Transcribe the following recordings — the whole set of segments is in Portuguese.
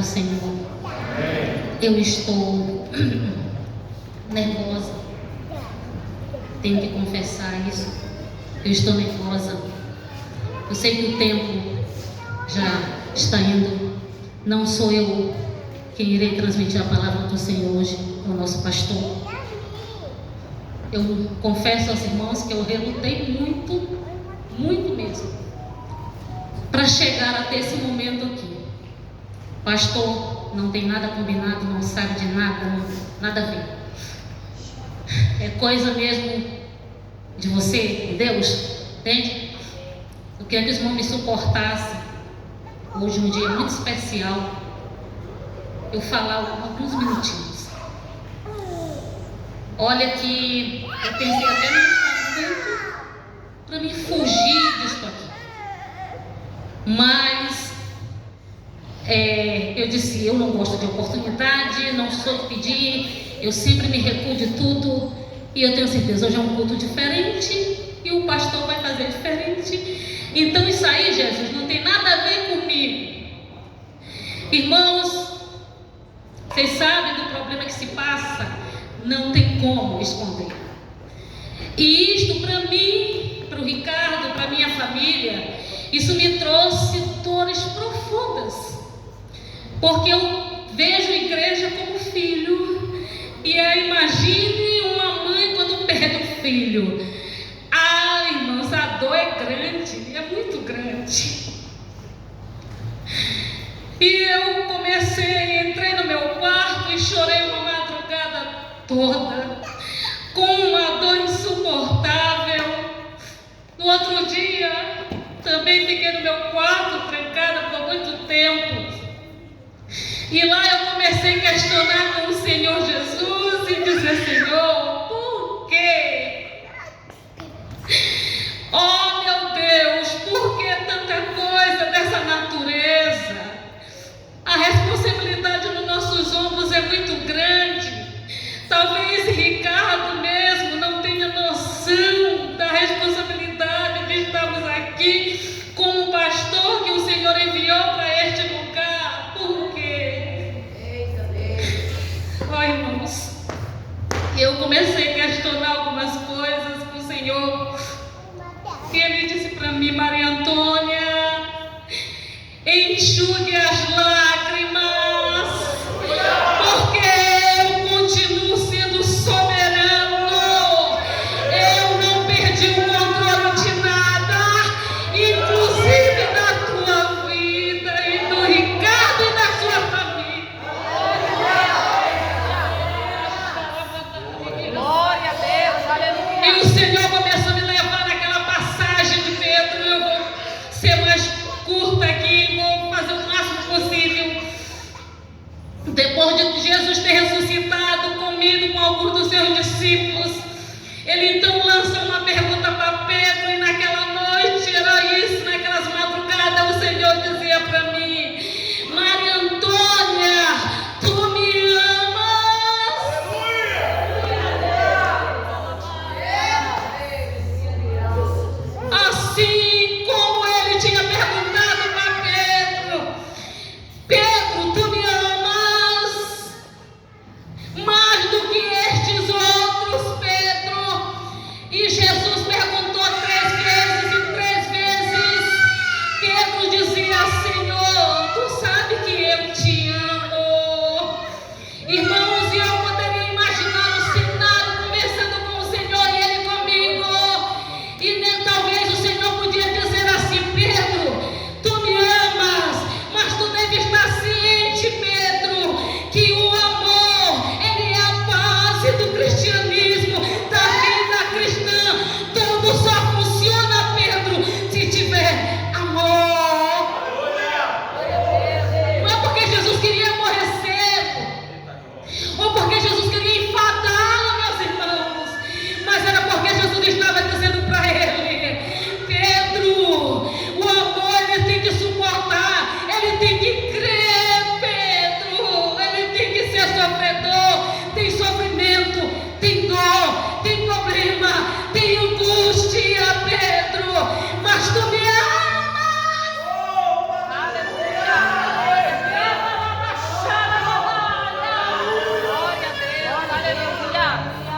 do Senhor. Eu estou nervosa. Tenho que confessar isso. Eu estou nervosa. Eu sei que o tempo já está indo. Não sou eu quem irei transmitir a palavra do Senhor hoje, é o nosso pastor. Eu confesso aos irmãos que eu relutei muito, muito mesmo, para chegar até esse momento aqui. Pastor, não tem nada combinado, não sabe de nada, nada a ver. É coisa mesmo de você, de Deus, entende? Eu queria que os irmãos me suportassem. Hoje um dia muito especial. Eu falar alguns minutinhos. Olha que eu pensei até no tanto para me fugir disso aqui. Mas eu disse, eu não gosto de oportunidade, não sou de pedir, eu sempre me recuo de tudo. E eu tenho certeza, hoje é um culto diferente e o pastor vai fazer diferente. Então isso aí, Jesus, não tem nada a ver comigo. Irmãos, vocês sabem do problema que se passa, não tem como esconder. E isto para mim, para o Ricardo, para a minha família, isso me trouxe dores profundas. Porque eu vejo a igreja como filho. E aí imagine uma mãe quando perde um filho. Ah, irmãos, a dor é grande, é muito grande. E eu entrei no meu quarto e chorei uma madrugada toda, com uma dor insuportável. No outro dia, também fiquei no meu quarto, trancada por muito tempo. E lá eu comecei a questionar com o Senhor Jesus e dizer, Senhor, por quê? Oh meu Deus, por que tanta coisa dessa natureza? A responsabilidade nos nossos ombros é muito grande. Talvez Ricardo mesmo não tenha noção da responsabilidade de estarmos aqui como pastor que o Senhor enviou para este lugar. Por quê? Oh, irmãos, eu comecei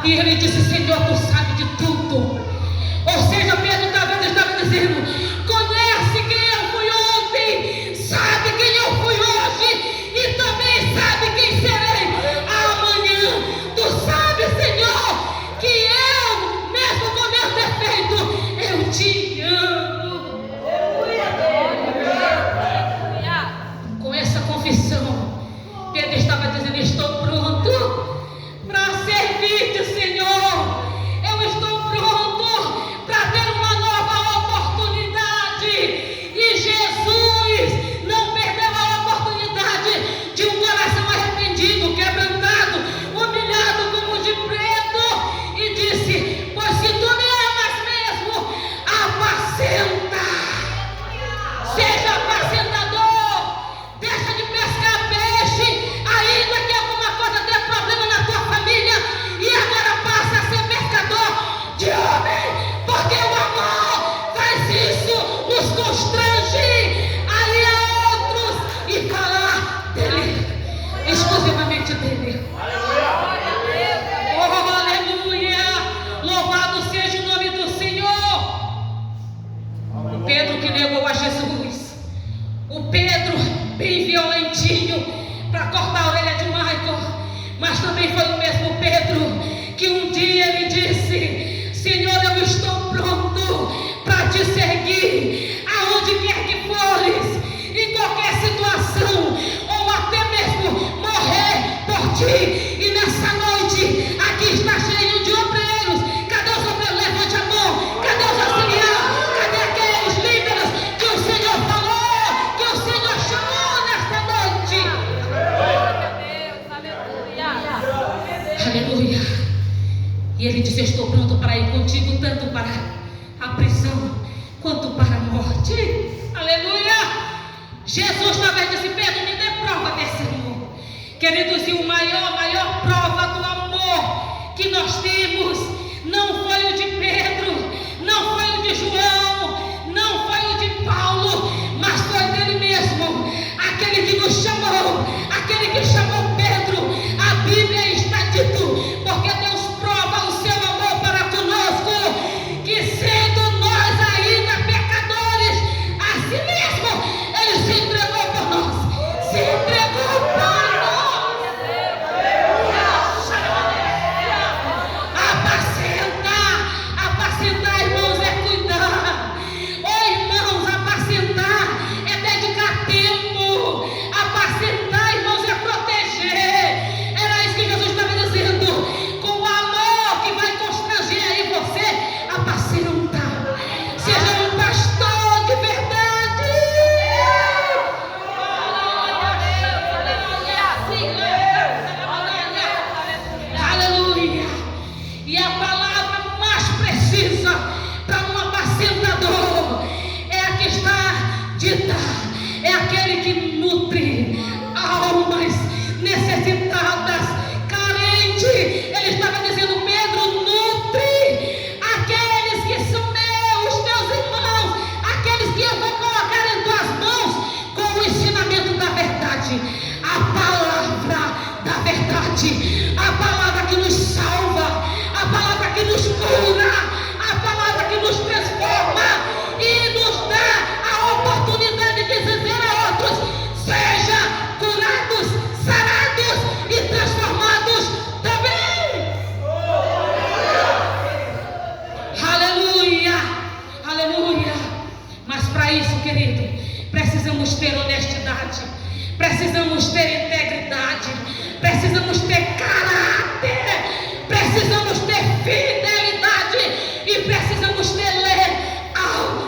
E ele disse: Senhor, tu sabe de tudo. Ou seja, Pedro talvez estava dizendo: conhece quem eu fui ontem, sabe quem eu fui hoje, e também sabe quem serei amanhã. Tu sabes, Senhor, que eu, mesmo com meu defeito, eu te amo. Com essa confissão, Pedro estava dizendo: estou pronto para servir-te, Senhor. Eu estou pronto para ter uma nova oportunidade. E Jesus não perdeu a oportunidade de um coração arrependido, quebrantado, humilhado como o de Pedro, e disse: pois se tu me amas mesmo, apacenta. Seja apacentador. Deixa de pescar peixe, ainda que alguma coisa dê problema na tua família, e agora passa a ser pescador de homem, porque o amor faz isso, nos constrange a ir a outros e falar dele, exclusivamente dele. Oh, aleluia! Louvado seja o nome do Senhor. O Pedro que negou a Jesus, o Pedro bem violentinho para cortar a orelha de Michael, mas também foi o mesmo Pedro que um dia ele disse: Senhor, eu estou pronto para te seguir aonde quer que fores, em qualquer situação, ou até mesmo morrer por ti. E nessa noite aqui está cheio de obreiros. Cadê os obreiros? Levante a mão. Cadê os auxiliares? Cadê aqueles líderes que o Senhor falou, que o Senhor chamou nesta noite? Aleluia. E ele disse: eu estou pronto para ir contigo, tanto para a prisão quanto para a morte. Aleluia. Jesus talvez disse: Pedro, me dê prova desse amor. Queridos, e a maior prova do amor que nós temos não foi o de Pedro, não foi o de João, não foi o de Paulo, mas foi dele mesmo, aquele que nos chamou, aquele que chamou Pedro. A Bíblia está dito, porque Deus prova o seu amor para conosco, que sendo nós ainda pecadores, assim mesmo ele se entregou por nós, se entregou por nós. Apacentar, irmãos, é cuidar. Oh, irmãos, apacentar é dedicar tempo. Apacentar, irmãos, é proteger. Era isso que Jesus estava dizendo. Com o amor que vai constranger aí você, apacenta. Seja um pastor de verdade. Aleluia. E a palavra mais precisa para um apacentador é a que está dita, é aquele que nutre almas necessitadas, carentes. Ele estava dizendo: Pedro, nutre aqueles que são meus, teus irmãos, aqueles que eu vou colocar em tuas mãos com o ensinamento da verdade, a palavra da verdade, a palavra que nos salva, a palavra que nos cura, a palavra que nos transforma e nos dá a oportunidade de dizer a outros: seja curados, sarados e transformados também. Aleluia, aleluia. Mas para isso, querido, precisamos ter honestidade, precisamos ter integridade, precisamos ter caráter, precisamos ter fidelidade e precisamos ter lealdade.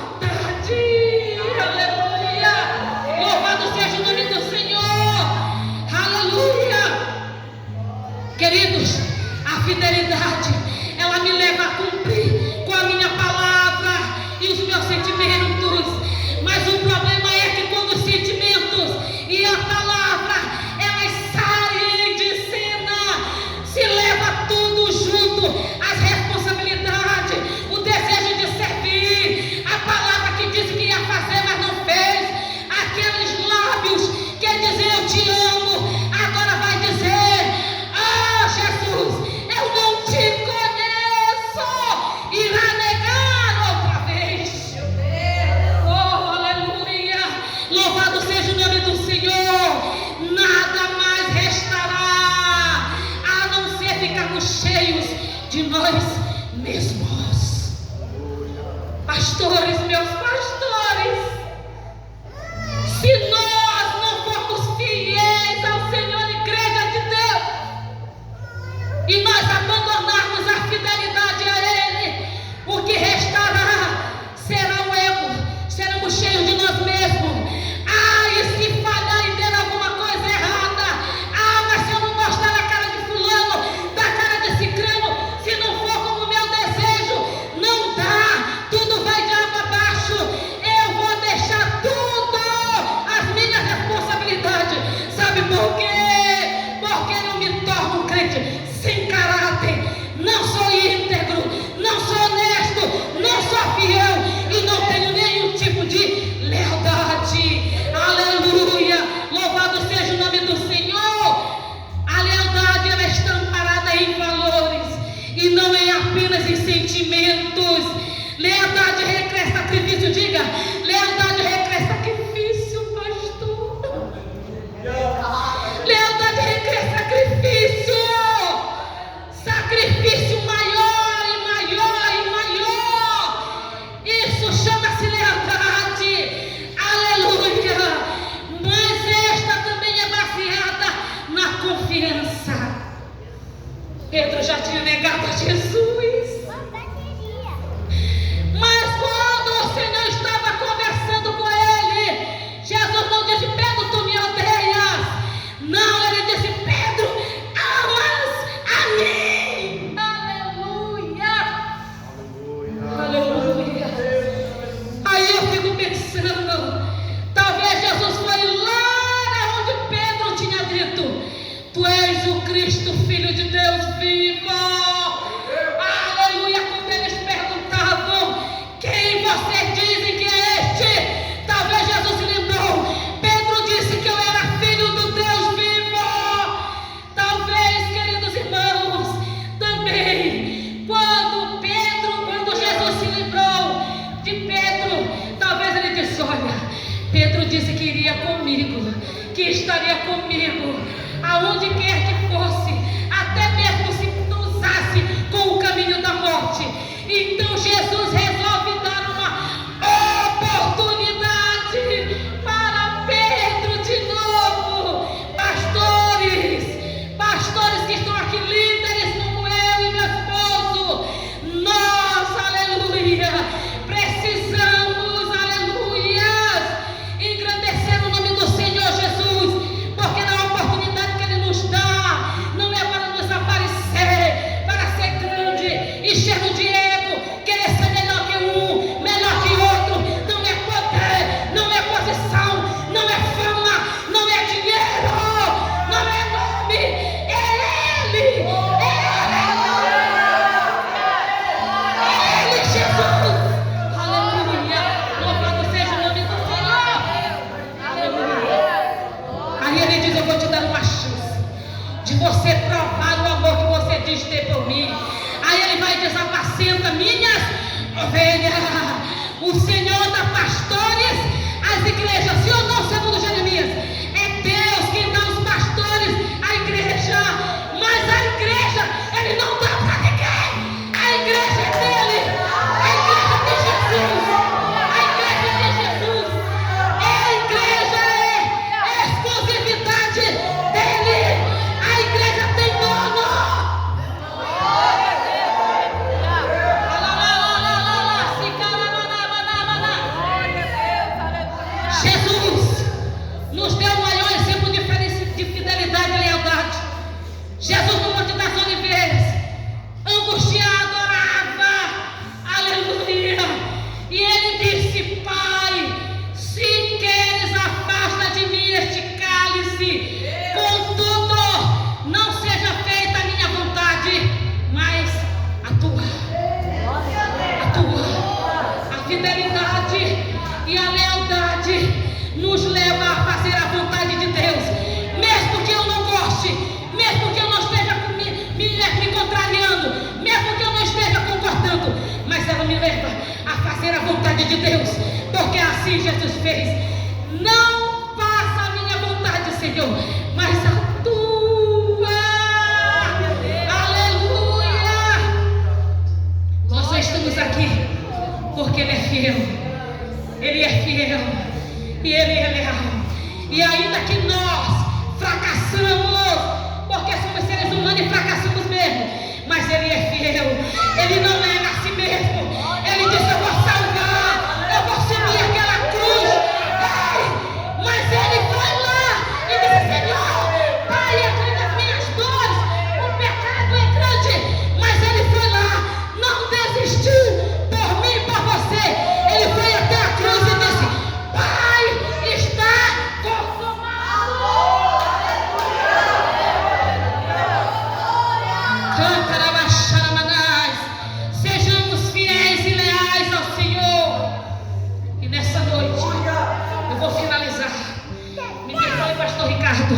Aleluia. Louvado seja o nome do Senhor. Aleluia. Queridos, a fidelidade, ela me leva a cumprir com a minha palavra e os meus sentimentos. Mas o problema é que quando os sentimentos e a palavra, elas saem de cena, se leva tudo junto, as responsabilidades, o desejo de servir, a palavra que disse que ia fazer, mas não fez, aqueles lábios que ia dizer eu te amo, agora vai dizer: ah, Jesus, eu não te Pedro já tinha negado a Jesus. Mas quando o Senhor estava conversando com ele, Jesus não disse: Pedro, tu me odeias. Não, ele disse: Pedro, amas a mim. Aleluia. Aleluia. Aí eu fico pensando, talvez Jesus foi lá onde Pedro tinha dito: Tu és o Cristo, Filho de Deus vivo. Aleluia. Quando eles perguntavam: Quem vocês dizem que é este? Talvez Jesus se lembrou: Pedro disse que eu era filho do Deus vivo. Talvez, queridos irmãos, também quando Jesus se lembrou de Pedro, talvez ele disse: Olha, Pedro disse que iria comigo, que estaria comigo aonde quer que fosse, até mesmo se cruzasse com o caminho da morte. Então Jesus resolve dar uma oportunidade para Pedro de novo. Pastores que estão aqui, líderes como eu e meu esposo, nós, aleluia, precisamos, aleluia, engrandecer o nome do Senhor Jesus, porque na oportunidade que Ele nos dá, não é para nos aparecer, para ser grande e cheio de ego, querer ser melhor que um, melhor que outro. Não é poder, não é posição, não é fama, não é dinheiro, não é nome, é Ele, Jesus. Aleluia. Louvado seja o nome do Senhor. Aleluia. Aí ele diz: Eu vou te dar uma chance de você provar o amor que você diz ter por mim. Aí ele vai dizer: Apacenta minhas ovelhas. O Senhor dá pastores às igrejas, sim ou não, segundo Jeremias? É Deus quem dá os pastores à igreja, mas a igreja Ele não dá para ninguém. A igreja é dele, a igreja de Jesus, a igreja de Jesus. A igreja é exclusividade dele. A igreja tem dono. Jesus nos deu o maior exemplo de fidelidade e lealdade. Jesus, no Monte das Oliveiras, angustiado, orava, aleluia, e ele disse: Pai, se queres, afasta de mim este cálice, contudo, não seja feita a minha vontade, mas a tua. A fidelidade e a lealdade nos leva a fazer a vontade de Deus, mesmo que eu não goste, mesmo que eu não esteja me contrariando, mesmo que eu não esteja concordando, mas ela me leva a fazer a vontade de Deus, porque assim Jesus fez. Não faça a minha vontade, Senhor, mas a tua. Aleluia. Nós só estamos aqui porque Ele é fiel. Ele é fiel e Ele é leal. E ainda que nós fracassamos, porque somos seres humanos e fracassamos mesmo, mas Ele é fiel. Ele não nega a si mesmo. Ele disse: Eu vou salvar, eu vou subir aquela cruz. Ei, mas Ele foi lá e disse: Senhor, Pai, é grande as minhas dores, o pecado é grande, mas Ele foi lá, não desistiu por mim e por você. Ele foi até a cruz e disse: Pai, está consumado. Cantarabaxaramanás. Sejamos fiéis e leais ao Senhor. E nessa noite eu vou finalizar. Me perdoe, pastor Ricardo,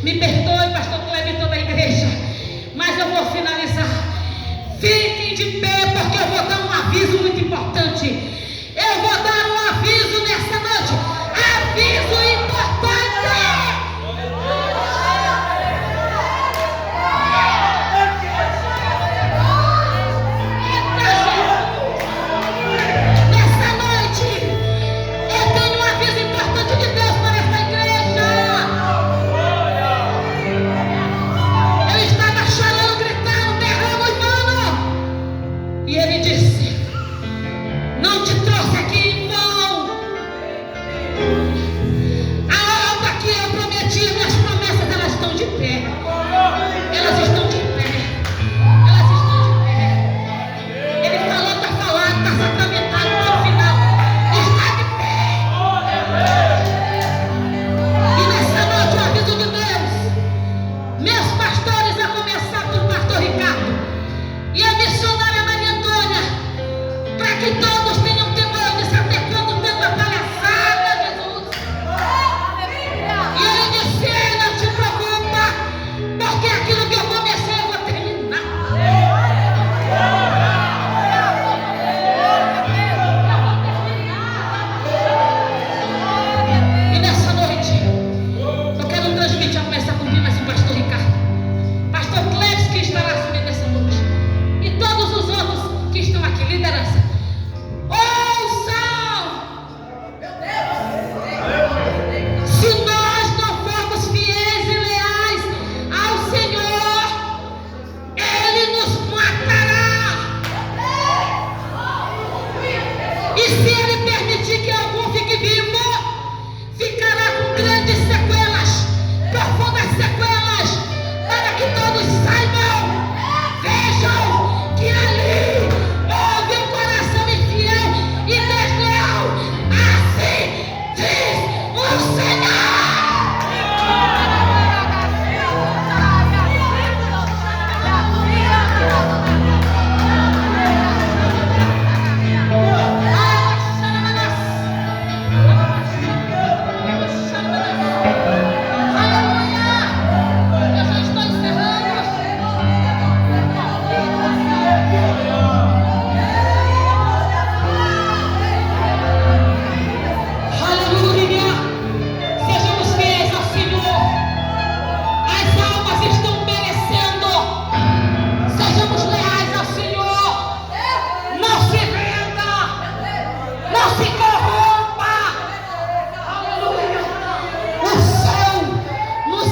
me perdoe, pastor Cleber, toda a igreja, mas eu vou finalizar. Fiquem de pé, porque eu vou dar um aviso muito importante. Eu vou dar um aviso nessa noite. Aviso importante. Nessa noite eu tenho um aviso importante de Deus para essa igreja. Eu estava chorando, gritando,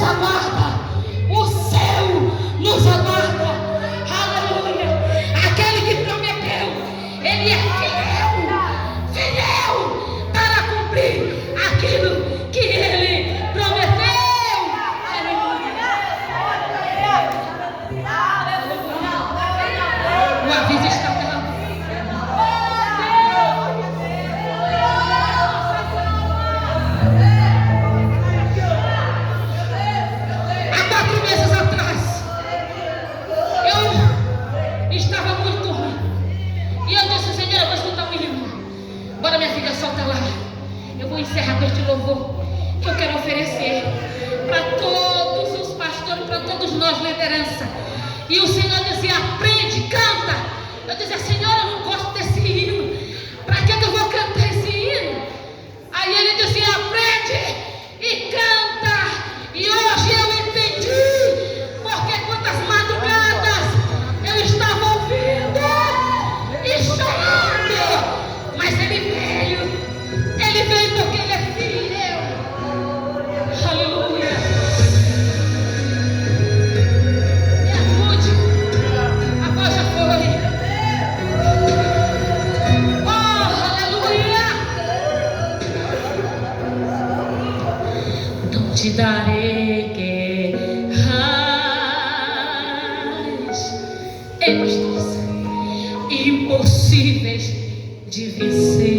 aguarda. O céu nos aguarda. Aleluia. Aquele que prometeu, ele é fiel para cumprir aquilo que ele prometeu. O aviso está dando. Há 4 meses atrás, eu estava muito ruim. E eu disse: Senhor, eu vou escutar um hino. Bora, minha filha, solta lá. Eu vou encerrar com este louvor que eu quero oferecer para todos os pastores, para todos nós, liderança. E o Senhor dizia: aprende, canta. Eu dizia: Senhor, eu não gosto desse hino. Para que eu vou cantar esse hino? Aí ele dizia: aprende e canta. E hoje eu entendi porque quantas madrugadas eu estava ouvindo e chorando. Mas ele veio porque ele é fiel. Aleluia. Me ajude. A voz já foi. Oh, aleluia. Não te darei guerras, pastores, impossíveis de vencer.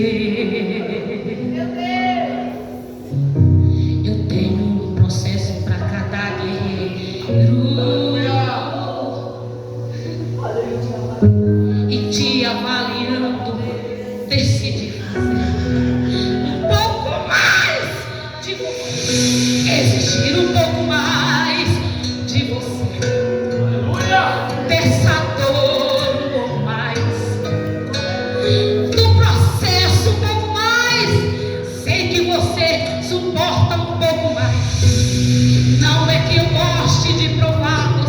Eu tenho um processo para cada guerreiro e te avaliando, decidi fazer um pouco mais de você, exigir um pouco mais de você, dessa dor um pouco mais, do processo um pouco mais. Sei que você suporta um pouco mais. Não é que eu goste de provar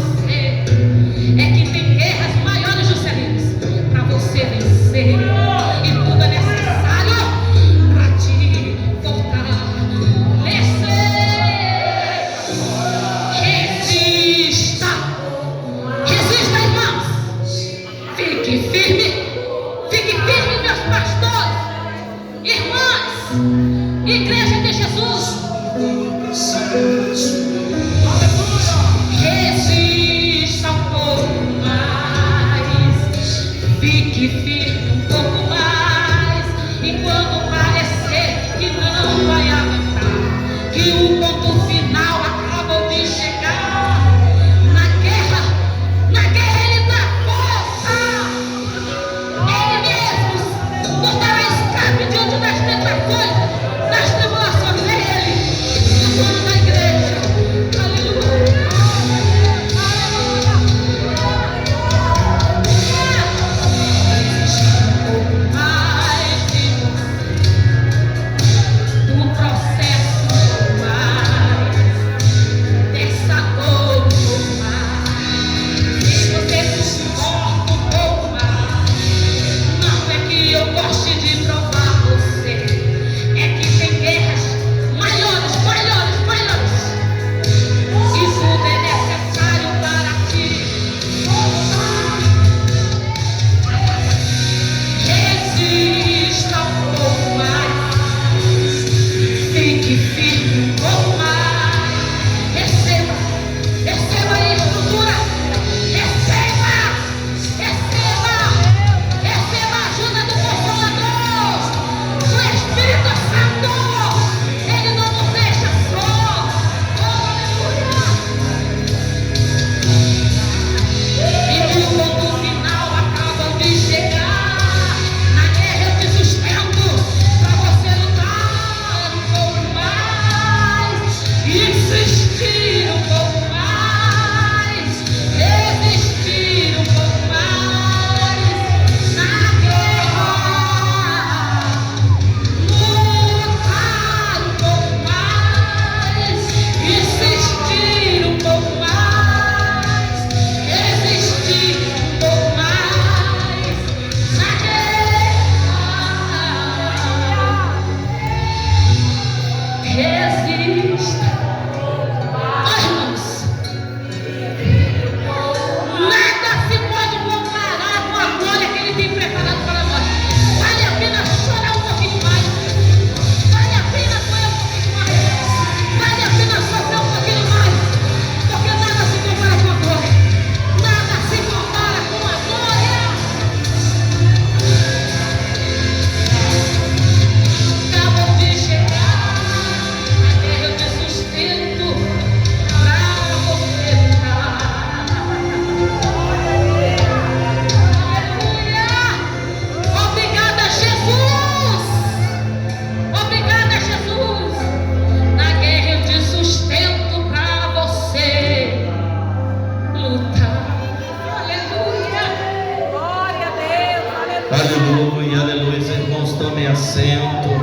lutar. Aleluia. Aleluia, aleluia. Irmãos, tomem assento.